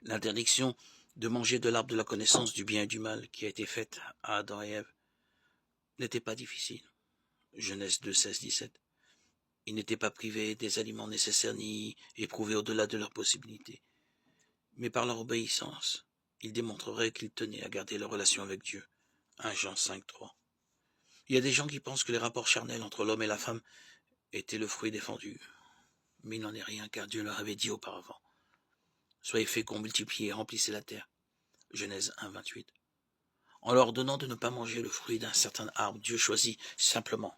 L'interdiction de manger de l'arbre de la connaissance du bien et du mal qui a été faite à Adam et Ève n'était pas difficile. Genèse 2, 16, 17. Ils n'étaient pas privés des aliments nécessaires ni éprouvés au-delà de leurs possibilités. Mais par leur obéissance, ils démontreraient qu'ils tenaient à garder leur relation avec Dieu. 1 Jean 5, 3. Il y a des gens qui pensent que les rapports charnels entre l'homme et la femme étaient le fruit défendu. Mais il n'en est rien, car Dieu leur avait dit auparavant. Soyez féconds, multipliez, remplissez la terre. Genèse 1, 28. En leur ordonnant de ne pas manger le fruit d'un certain arbre, Dieu choisit simplement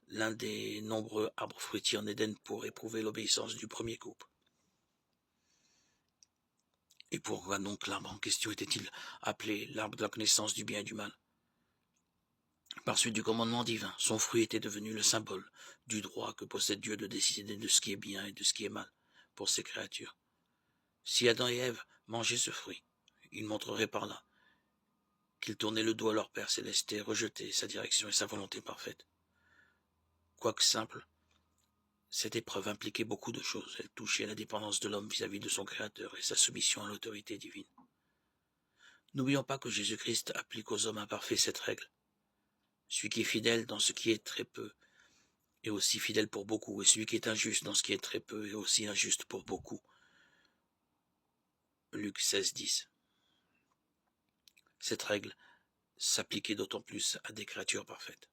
l'un des nombreux arbres fruitiers en Éden pour éprouver l'obéissance du premier couple. Et pourquoi donc l'arbre en question était-il appelé l'arbre de la connaissance du bien et du mal? Par suite du commandement divin, son fruit était devenu le symbole du droit que possède Dieu de décider de ce qui est bien et de ce qui est mal pour ses créatures. Si Adam et Ève mangeaient ce fruit, ils montreraient par là qu'ils tournaient le dos à leur Père céleste et rejetaient sa direction et sa volonté parfaite. Quoique simple, cette épreuve impliquait beaucoup de choses. Elle touchait la dépendance de l'homme vis-à-vis de son Créateur et sa soumission à l'autorité divine. N'oublions pas que Jésus-Christ applique aux hommes imparfaits cette règle. Celui qui est fidèle dans ce qui est très peu est aussi fidèle pour beaucoup, et celui qui est injuste dans ce qui est très peu est aussi injuste pour beaucoup. Luc 16, 10. Cette règle s'appliquait d'autant plus à des créatures parfaites.